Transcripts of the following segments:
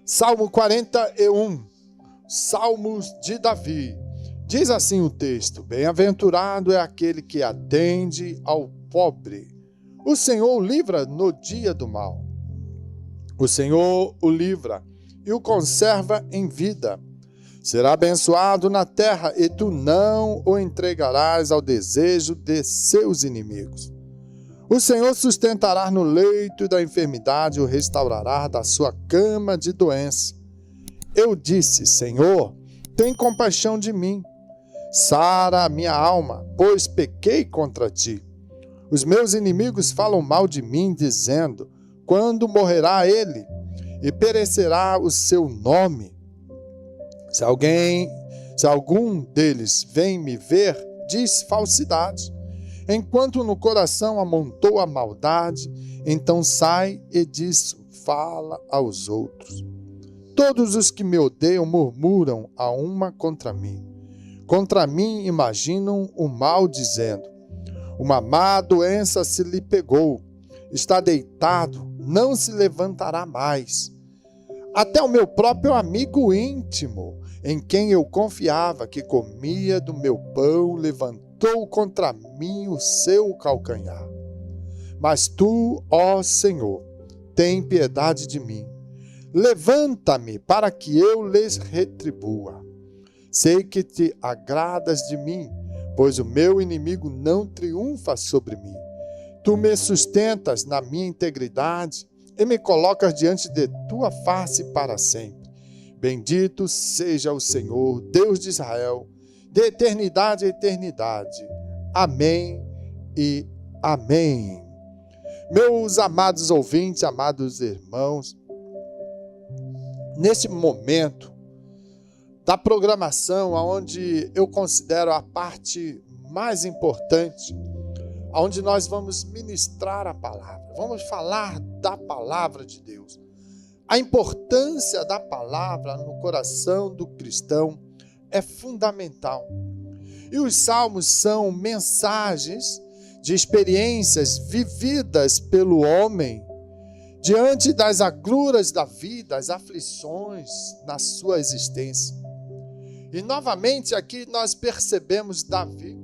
Salmo 41, Salmos de Davi. Diz assim o texto: Bem-aventurado é aquele que atende ao pobre. O Senhor o livra no dia do mal. O Senhor o livra e o conserva em vida. Será abençoado na terra e tu não o entregarás ao desejo de seus inimigos. O Senhor sustentará no leito da enfermidade e o restaurará da sua cama de doença. Eu disse: Senhor, tem compaixão de mim. Sara a minha alma, pois pequei contra ti. Os meus inimigos falam mal de mim, dizendo: quando morrerá ele e perecerá o seu nome? Se algum deles vem me ver, diz falsidade. Enquanto no coração amontou a maldade, então sai e disso fala aos outros. Todos os que me odeiam murmuram a uma contra mim. Contra mim imaginam o mal, dizendo: uma má doença se lhe pegou, está deitado, não se levantará mais. Até o meu próprio amigo íntimo, em quem eu confiava, que comia do meu pão, levantou contra mim o seu calcanhar. Mas tu, ó Senhor, tem piedade de mim. Levanta-me para que eu lhes retribua. Sei que te agradas de mim, pois o meu inimigo não triunfa sobre mim. Tu me sustentas na minha integridade e me colocas diante de tua face para sempre. Bendito seja o Senhor, Deus de Israel, de eternidade a eternidade. Amém e amém. Meus amados ouvintes, amados irmãos, nesse momento da programação, onde eu considero a parte mais importante, onde nós vamos ministrar a palavra, vamos falar da palavra de Deus. A importância da palavra no coração do cristão é fundamental. E os salmos são mensagens de experiências vividas pelo homem diante das agruras da vida, as aflições na sua existência. E novamente aqui nós percebemos Davi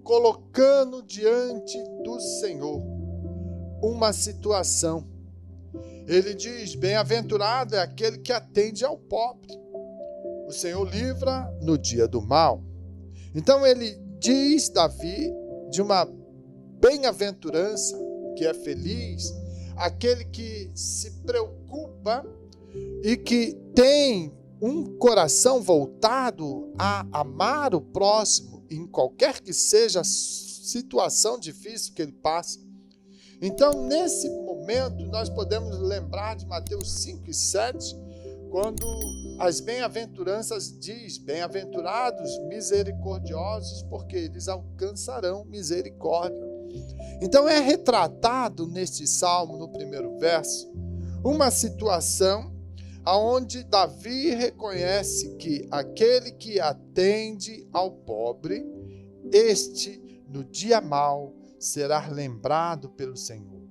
colocando diante do Senhor uma situação. Ele diz: bem-aventurado é aquele que atende ao pobre. O Senhor livra no dia do mal. Então ele diz, Davi, de uma bem-aventurança, que é feliz, aquele que se preocupa e que tem um coração voltado a amar o próximo, em qualquer que seja a situação difícil que ele passa. Então, nesse momento, nós podemos lembrar de Mateus 5 e 7, quando as bem-aventuranças diz: bem-aventurados misericordiosos, porque eles alcançarão misericórdia. Então é retratado neste salmo, no primeiro verso, uma situação onde Davi reconhece que aquele que atende ao pobre, este no dia mau será lembrado pelo Senhor.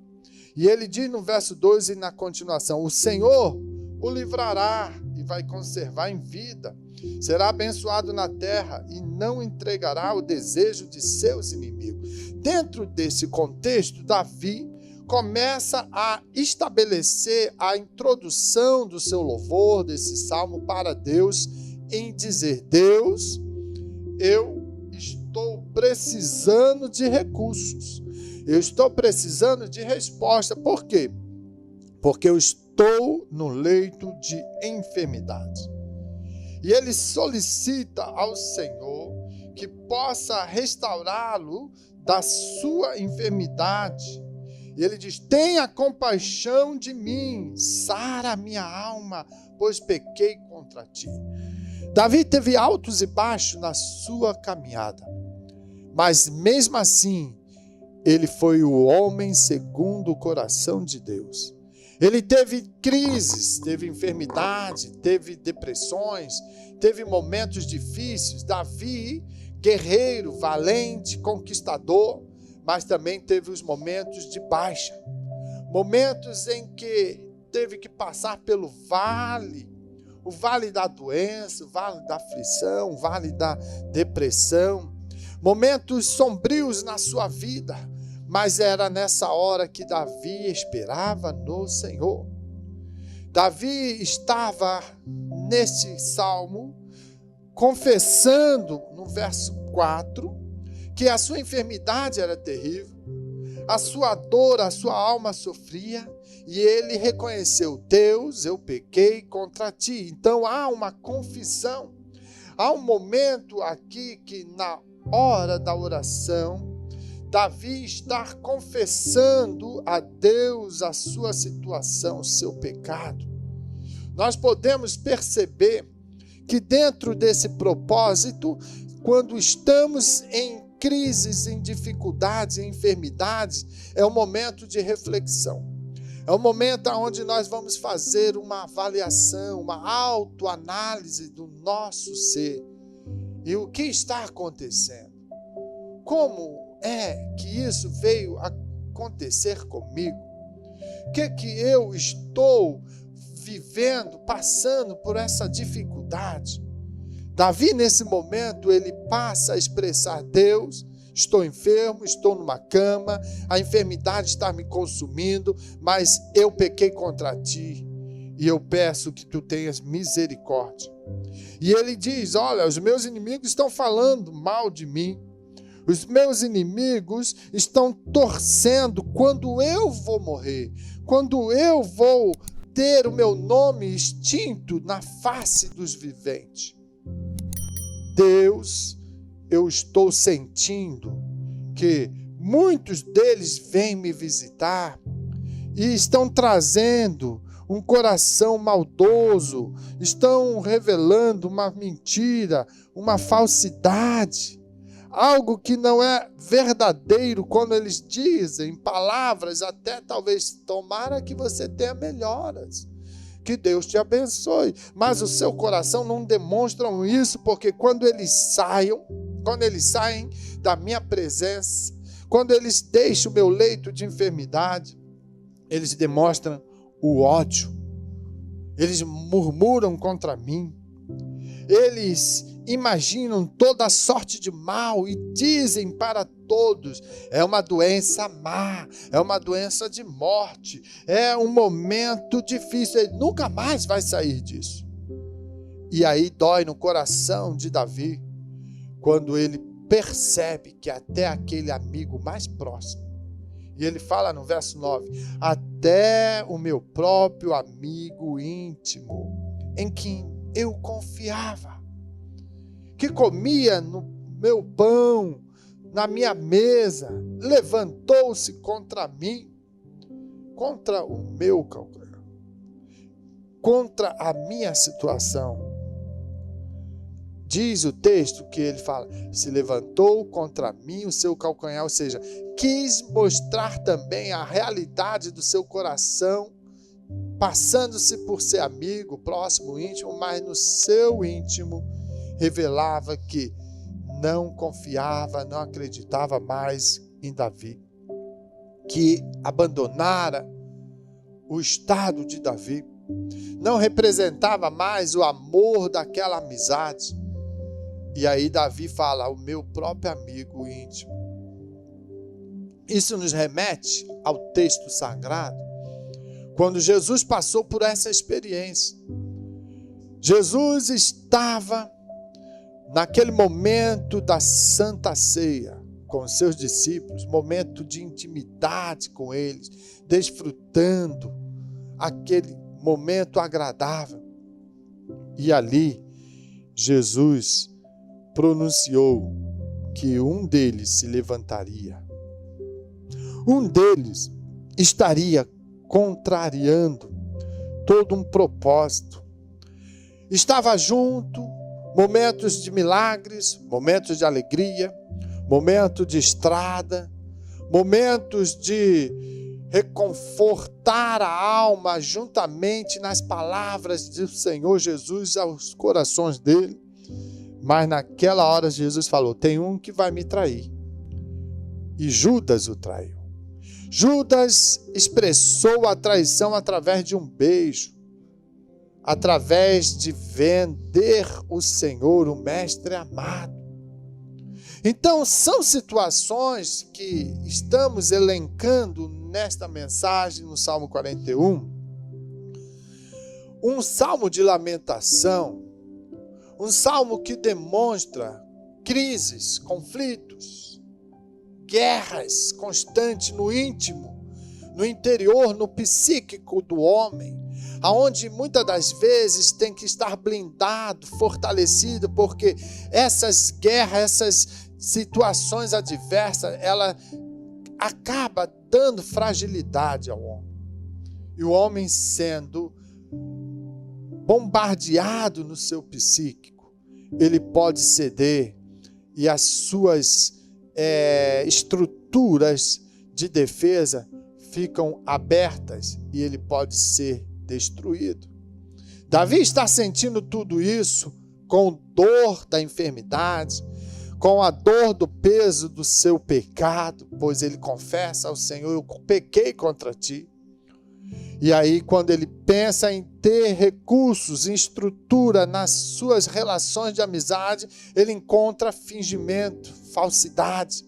E ele diz no verso 2 e na continuação: o Senhor o livrará e vai conservar em vida. Será abençoado na terra e não entregará o desejo de seus inimigos. Dentro desse contexto, Davi começa a estabelecer a introdução do seu louvor, desse salmo para Deus, em dizer: Deus, eu estou precisando de recursos. Eu estou precisando de resposta. Por quê? Porque eu estou no leito de enfermidade. E ele solicita ao Senhor que possa restaurá-lo da sua enfermidade. E ele diz: tenha compaixão de mim, sara a minha alma, pois pequei contra ti. Davi teve altos e baixos na sua caminhada, mas mesmo assim, ele foi o homem segundo o coração de Deus. Ele teve crises, teve enfermidade, teve depressões, teve momentos difíceis. Davi, guerreiro, valente, conquistador, mas também teve os momentos de baixa. Momentos em que teve que passar pelo vale, o vale da doença, o vale da aflição, o vale da depressão, momentos sombrios na sua vida, mas era nessa hora que Davi esperava no Senhor. Davi estava neste salmo confessando no verso 4 que a sua enfermidade era terrível, a sua dor, a sua alma sofria, e ele reconheceu: Deus, eu pequei contra ti. Então há uma confissão, há um momento aqui que na hora da oração, Davi está confessando a Deus a sua situação, o seu pecado. Nós podemos perceber que dentro desse propósito, quando estamos em crises, em dificuldades, em enfermidades, é um momento de reflexão. É um momento onde nós vamos fazer uma avaliação, uma autoanálise do nosso ser. E o que está acontecendo? Como é que isso veio a acontecer comigo? O que eu estou vivendo, passando por essa dificuldade? Davi, nesse momento, ele passa a expressar: Deus, estou enfermo, estou numa cama, a enfermidade está me consumindo, mas eu pequei contra ti e eu peço que tu tenhas misericórdia. E ele diz: olha, os meus inimigos estão falando mal de mim, os meus inimigos estão torcendo quando eu vou morrer, quando eu vou ter o meu nome extinto na face dos viventes. Deus, eu estou sentindo que muitos deles vêm me visitar e estão trazendo um coração maldoso, estão revelando uma mentira, uma falsidade, algo que não é verdadeiro quando eles dizem palavras, até talvez tomara que você tenha melhoras, que Deus te abençoe, mas o seu coração não demonstram isso, porque quando eles saem da minha presença, quando eles deixam o meu leito de enfermidade, eles demonstram o ódio, eles murmuram contra mim, eles imaginam toda sorte de mal e dizem para todos: é uma doença má, é uma doença de morte, é um momento difícil, ele nunca mais vai sair disso. E aí dói no coração de Davi, quando ele percebe que até aquele amigo mais próximo, e ele fala no verso 9, até o meu próprio amigo íntimo, em quem eu confiava, que comia no meu pão, na minha mesa, levantou-se contra mim, contra o meu calcanhar, contra a minha situação. Diz o texto que ele fala, se levantou contra mim o seu calcanhar, ou seja, quis mostrar também a realidade do seu coração, passando-se por ser amigo, próximo, íntimo, mas no seu íntimo revelava que não confiava, não acreditava mais em Davi, que abandonara o estado de Davi, não representava mais o amor daquela amizade. E aí Davi fala, o meu próprio amigo íntimo. Isso nos remete ao texto sagrado, quando Jesus passou por essa experiência. Jesus estava naquele momento da Santa Ceia com os seus discípulos, momento de intimidade com eles, desfrutando aquele momento agradável. E ali, Jesus pronunciou que um deles se levantaria. Um deles estaria contrariando todo um propósito. Estava junto, momentos de milagres, momentos de alegria, momentos de estrada, momentos de reconfortar a alma juntamente nas palavras do Senhor Jesus aos corações dele. Mas naquela hora Jesus falou, tem um que vai me trair. E Judas o traiu. Judas expressou a traição através de um beijo, através de vender o Senhor, o Mestre amado. Então, são situações que estamos elencando nesta mensagem no Salmo 41. Um salmo de lamentação, um salmo que demonstra crises, conflitos, guerras constantes no íntimo, no interior, no psíquico do homem, aonde muitas das vezes tem que estar blindado, fortalecido, porque essas guerras, essas situações adversas, ela acaba dando fragilidade ao homem. E o homem sendo bombardeado no seu psíquico, ele pode ceder e as suas estruturas de defesa ficam abertas e ele pode ser destruído. Davi está sentindo tudo isso com dor da enfermidade, com a dor do peso do seu pecado, pois ele confessa ao Senhor: eu pequei contra ti. E aí, quando ele pensa em ter recursos, em estrutura nas suas relações de amizade, ele encontra fingimento, falsidade,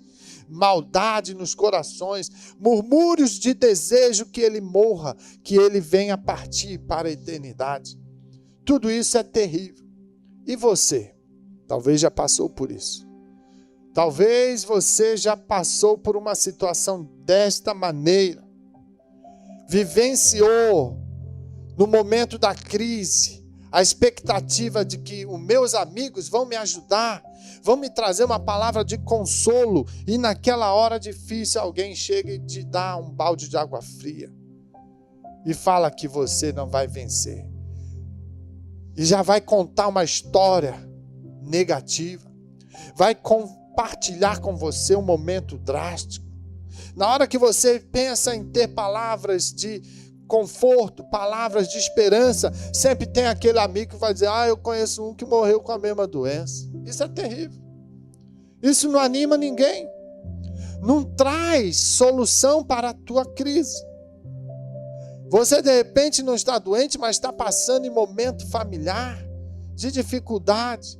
maldade nos corações, murmúrios de desejo que ele morra, que ele venha partir para a eternidade. Tudo isso é terrível. E você? Talvez já passou por isso. Talvez você já passou por uma situação desta maneira. Vivenciou no momento da crise a expectativa de que os meus amigos vão me ajudar, vão me trazer uma palavra de consolo, e naquela hora difícil alguém chega e te dá um balde de água fria e fala que você não vai vencer. E já vai contar uma história negativa, vai compartilhar com você um momento drástico. Na hora que você pensa em ter palavras de conforto, palavras de esperança, sempre tem aquele amigo que vai dizer: eu conheço um que morreu com a mesma doença. Isso é terrível. Isso não anima ninguém. Não traz solução para a tua crise. Você de repente não está doente, mas está passando em momento familiar, de dificuldade,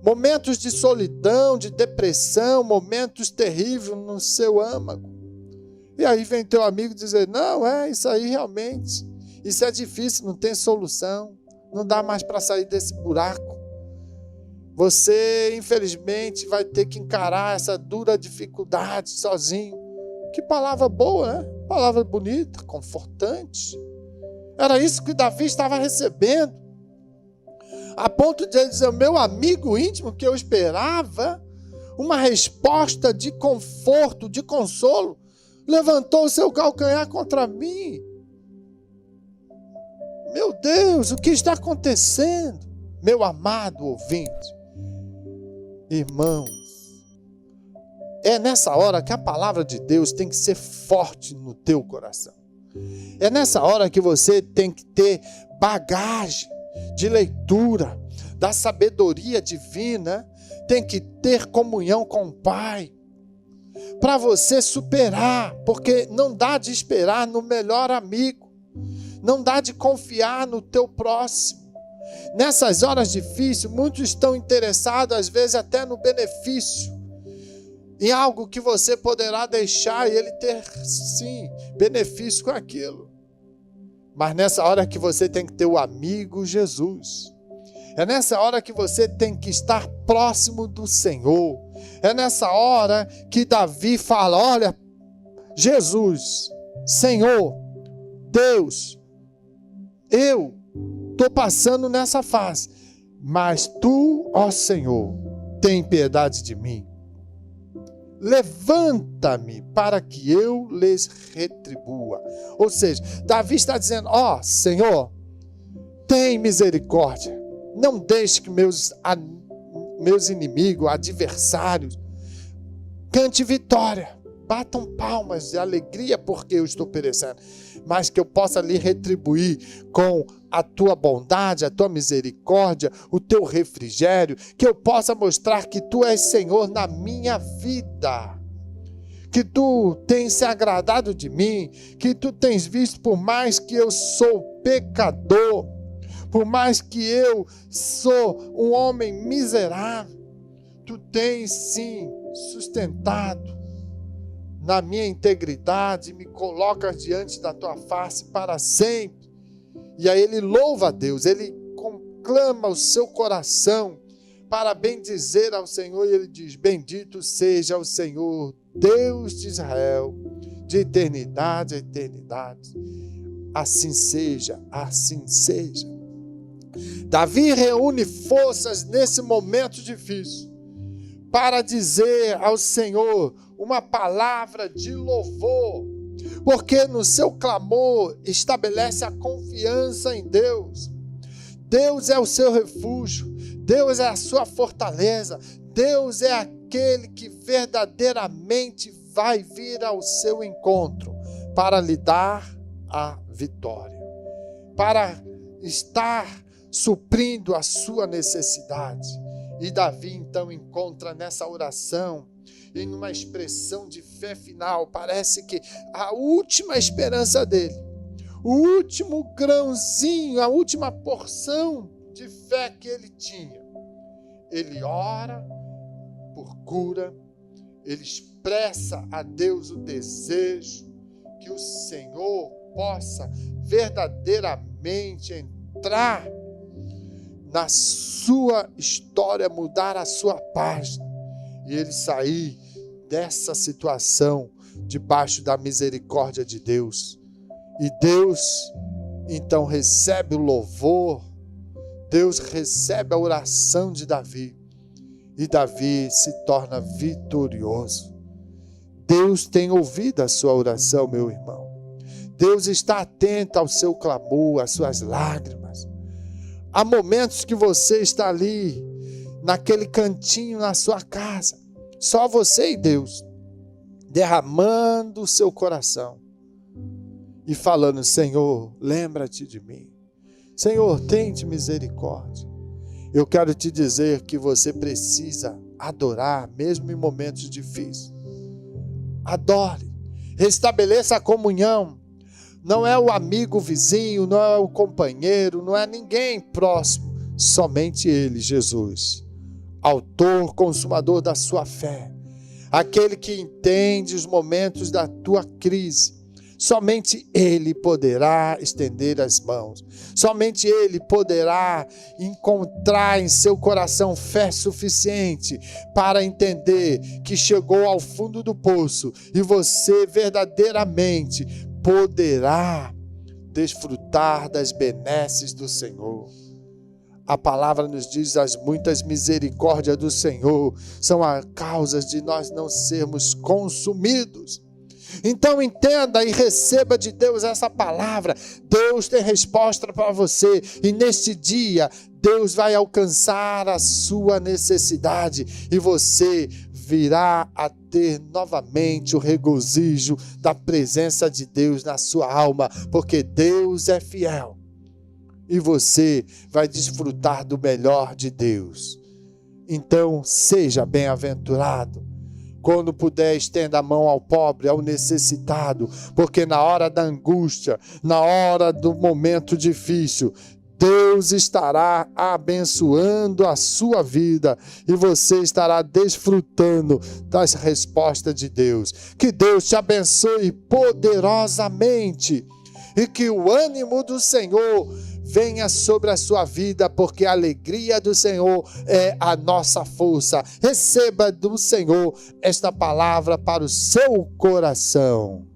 momentos de solidão, de depressão, momentos terríveis no seu âmago. E aí vem teu amigo dizer: não, isso aí realmente, isso é difícil, não tem solução, não dá mais para sair desse buraco. Você, infelizmente, vai ter que encarar essa dura dificuldade sozinho. Que palavra boa, né? Palavra bonita, confortante. Era isso que Davi estava recebendo. A ponto de ele dizer: o meu amigo íntimo, que eu esperava uma resposta de conforto, de consolo, levantou o seu calcanhar contra mim. Meu Deus, o que está acontecendo? Meu amado ouvinte, irmãos, é nessa hora que a palavra de Deus tem que ser forte no teu coração. É nessa hora que você tem que ter bagagem de leitura, da sabedoria divina, tem que ter comunhão com o Pai, para você superar, porque não dá de esperar no melhor amigo, não dá de confiar no teu próximo. Nessas horas difíceis, muitos estão interessados, às vezes até no benefício, em algo que você poderá deixar e ele ter, sim, benefício com aquilo. Mas nessa hora que você tem que ter o amigo Jesus. É nessa hora que você tem que estar próximo do Senhor. É nessa hora que Davi fala: olha, Jesus, Senhor, Deus, eu estou passando nessa fase, mas tu, ó Senhor, tem piedade de mim. Levanta-me para que eu lhes retribua. Ou seja, Davi está dizendo: ó Senhor, tem misericórdia. Não deixe que meus inimigos, adversários, cante vitória, batam palmas de alegria porque eu estou perecendo, mas que eu possa lhe retribuir com a tua bondade, a tua misericórdia, o teu refrigério, que eu possa mostrar que tu és Senhor na minha vida, que tu tens se agradado de mim, que tu tens visto, por mais que eu sou pecador, por mais que eu sou um homem miserável, tu tens sim sustentado na minha integridade, me colocas diante da tua face para sempre. E aí ele louva a Deus, ele conclama o seu coração para bendizer ao Senhor, e ele diz: bendito seja o Senhor, Deus de Israel, de eternidade a eternidade. Assim seja, assim seja. Davi reúne forças nesse momento difícil para dizer ao Senhor uma palavra de louvor, porque no seu clamor estabelece a confiança em Deus. Deus é o seu refúgio, Deus é a sua fortaleza, Deus é aquele que verdadeiramente vai vir ao seu encontro para lhe dar a vitória, para estar suprindo a sua necessidade. E Davi então encontra nessa oração, em uma expressão de fé final, parece que a última esperança dele, o último grãozinho, a última porção de fé que ele tinha. Ele ora por cura, ele expressa a Deus o desejo que o Senhor possa verdadeiramente entrar na sua história, mudar a sua página, e ele sair dessa situação debaixo da misericórdia de Deus. E Deus então recebe o louvor, Deus recebe a oração de Davi, e Davi se torna vitorioso. Deus tem ouvido a sua oração, meu irmão. Deus está atento ao seu clamor, às suas lágrimas. Há momentos que você está ali, naquele cantinho na sua casa, só você e Deus, derramando o seu coração e falando: Senhor, lembra-te de mim. Senhor, tende misericórdia. Eu quero te dizer que você precisa adorar, mesmo em momentos difíceis. Adore, restabeleça a comunhão. Não é o amigo vizinho, não é o companheiro, não é ninguém próximo, somente Ele, Jesus, autor, consumador da sua fé, aquele que entende os momentos da tua crise. Somente Ele poderá estender as mãos, somente Ele poderá encontrar em seu coração fé suficiente para entender que chegou ao fundo do poço e você verdadeiramente poderá desfrutar das benesses do Senhor. A palavra nos diz: as muitas misericórdias do Senhor são a causa de nós não sermos consumidos. Então entenda e receba de Deus essa palavra. Deus tem resposta para você, e neste dia Deus vai alcançar a sua necessidade e você virá a ter novamente o regozijo da presença de Deus na sua alma, porque Deus é fiel e você vai desfrutar do melhor de Deus. Então seja bem-aventurado. Quando puder, estenda a mão ao pobre, ao necessitado, porque na hora da angústia, na hora do momento difícil, Deus estará abençoando a sua vida e você estará desfrutando das respostas de Deus. Que Deus te abençoe poderosamente e que o ânimo do Senhor venha sobre a sua vida, porque a alegria do Senhor é a nossa força. Receba do Senhor esta palavra para o seu coração.